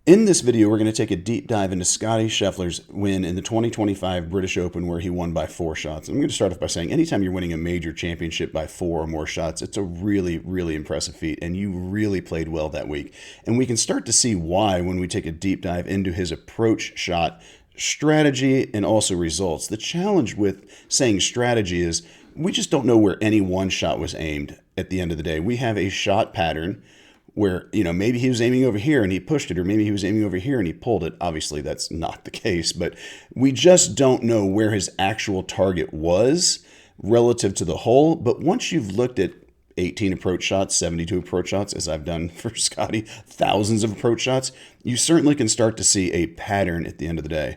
In this video, we're going to take a deep dive into Scottie Scheffler's win in the 2025 British Open, where he won by 4 shots. I'm going to start off by saying anytime you're winning a major championship by 4 or more shots, it's a really, really impressive feat, and you really played well that week. And we can start to see why when we take a deep dive into his approach shot strategy and also results. The challenge with saying strategy is we just don't know where any one shot was aimed at the end of the day. We have a shot pattern where, maybe he was aiming over here and he pushed it, or maybe he was aiming over here and he pulled it. Obviously, that's not the case, but we just don't know where his actual target was relative to the hole. But once you've looked at 18 approach shots, 72 approach shots, as I've done for Scottie, thousands of approach shots, you certainly can start to see a pattern at the end of the day.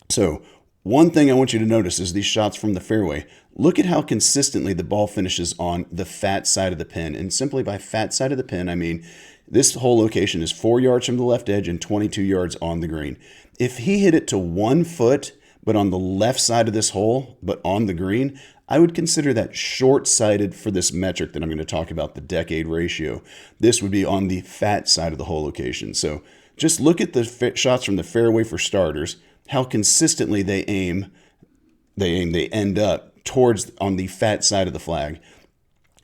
So one thing I want you to notice is these shots from the fairway. Look at how consistently the ball finishes on the fat side of the pin. And simply by fat side of the pin, I mean this hole location is 4 yards from the left edge and 22 yards on the green. If he hit it to 1 foot, but on the left side of this hole, but on the green, I would consider that short-sighted for this metric that I'm going to talk about, the decade ratio. This would be on the fat side of the hole location. So just look at the shots from the fairway for starters, how consistently they end up towards on the fat side of the flag.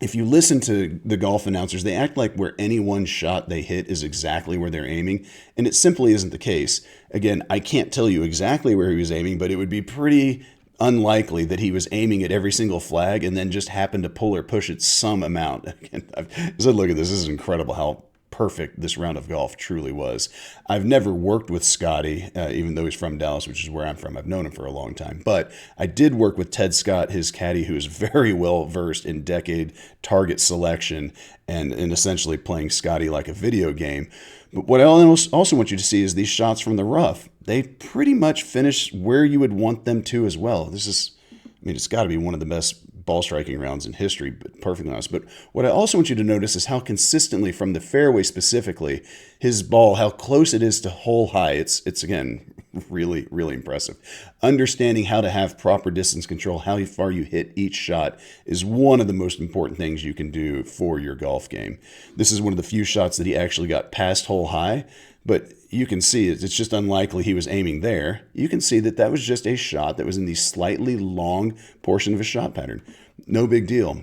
If you listen to the golf announcers, they act like where any one shot they hit is exactly where they're aiming, and it simply isn't the case. Again, I can't tell you exactly where he was aiming, but it would be pretty unlikely that he was aiming at every single flag and then just happened to pull or push it some amount. Again, I said, look at this. This is incredible how perfect this round of golf truly was. I've never worked with Scottie, even though he's from Dallas, which is where I'm from. I've known him for a long time. But I did work with Ted Scott, his caddy, who is very well versed in decade target selection and in essentially playing Scottie like a video game. But what I also want you to see is these shots from the rough. They pretty much finish where you would want them to as well. It's got to be one of the best ball striking rounds in history, but perfectly honest. But what I also want you to notice is how consistently from the fairway specifically, his ball, how close it is to hole high. It's again, really, really impressive. Understanding how to have proper distance control, how far you hit each shot is one of the most important things you can do for your golf game. This is one of the few shots that he actually got past hole high, but you can see it's just unlikely he was aiming there. You can see that that was just a shot that was in the slightly long portion of his shot pattern. No big deal.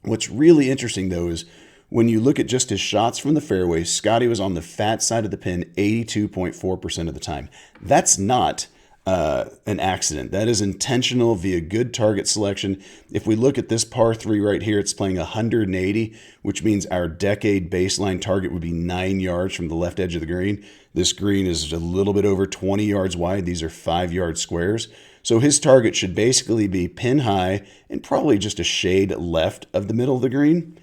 What's really interesting, though, is when you look at just his shots from the fairway, Scottie was on the fat side of the pin 82.4% of the time. That's not an accident. That is intentional via good target selection. If we look at this par 3 right here, it's playing 180, which means our decade baseline target would be 9 yards from the left edge of the green. This green is a little bit over 20 yards wide. These are 5-yard squares. So his target should basically be pin high and probably just a shade left of the middle of the green.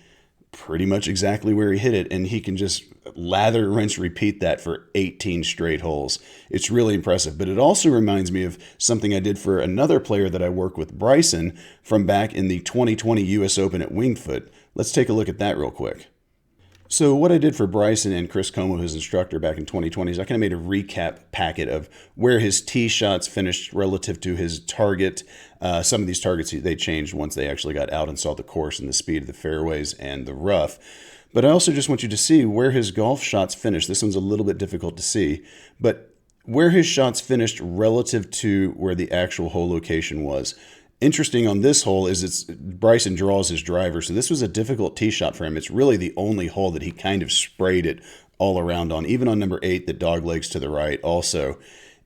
Pretty much exactly where he hit it, and he can just lather, rinse, repeat that for 18 straight holes. It's really impressive, but it also reminds me of something I did for another player that I work with, Bryson, from back in the 2020 U.S. Open at Winged Foot. Let's take a look at that real quick. So what I did for Bryson and Chris Como, his instructor back in 2020, is I kind of made a recap packet of where his tee shots finished relative to his target. Some of these targets they changed once they actually got out and saw the course and the speed of the fairways and the rough. But I also just want you to see where his golf shots finished. This one's a little bit difficult to see, but where his shots finished relative to where the actual hole location was. Interesting on this hole is Bryson draws his driver, so this was a difficult tee shot for him. It's really the only hole that he kind of sprayed it all around on. Even on number 8, the dog legs to the right, also,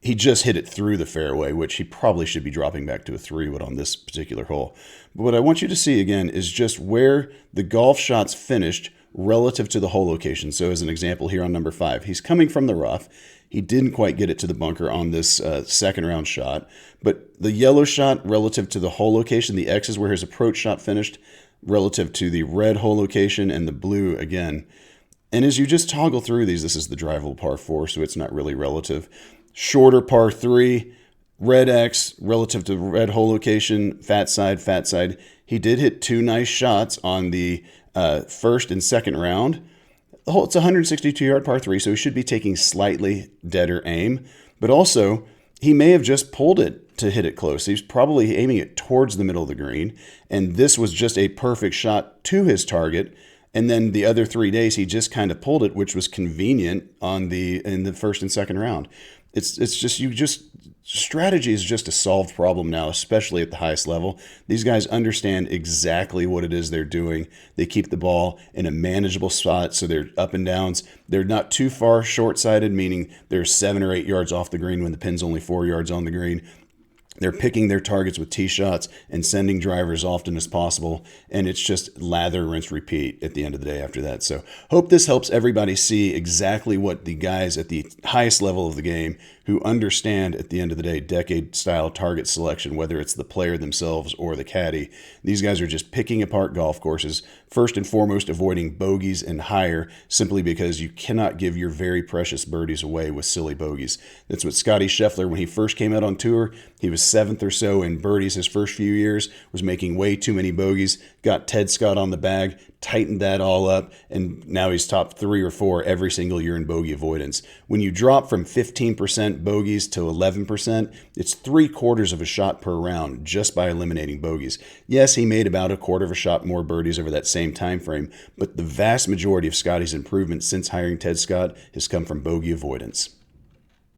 he just hit it through the fairway, which he probably should be dropping back to a 3-wood on this particular hole. But what I want you to see again is just where the golf shots finished relative to the hole location. So as an example here on number 5, he's coming from the rough. He didn't quite get it to the bunker on this second round shot, but the yellow shot relative to the hole location, the X is where his approach shot finished relative to the red hole location, and the blue again. And as you just toggle through these, this is the drivable par 4, so it's not really relative. Shorter par 3, red X relative to red hole location, fat side. He did hit 2 nice shots on the first and second round. It's a 162-yard par 3, so he should be taking slightly deader aim. But also, he may have just pulled it to hit it close. He's probably aiming it towards the middle of the green, and this was just a perfect shot to his target. And then the other 3 days, he just kind of pulled it, which was convenient in the first and second round. It's just strategy is just a solved problem now, especially at the highest level. These guys understand exactly what it is they're doing. They keep the ball in a manageable spot, so they're up and downs. They're not too far short-sided, meaning they're 7 or 8 yards off the green when the pin's only 4 yards on the green. They're picking their targets with tee shots and sending drivers as often as possible. And it's just lather, rinse, repeat at the end of the day after that. So hope this helps everybody see exactly what the guys at the highest level of the game who understand at the end of the day decade-style target selection, whether it's the player themselves or the caddy. These guys are just picking apart golf courses, first and foremost avoiding bogeys and higher, simply because you cannot give your very precious birdies away with silly bogeys. That's what Scottie Scheffler, when he first came out on tour, he was 7th or so in birdies his first few years, was making way too many bogeys, got Ted Scott on the bag, tightened that all up, and now he's top 3 or 4 every single year in bogey avoidance. When you drop from 15% bogeys to 11%, it's 3/4 of a shot per round just by eliminating bogeys. Yes, he made about 1/4 of a shot more birdies over that same time frame, but the vast majority of Scottie's improvement since hiring Ted Scott has come from bogey avoidance.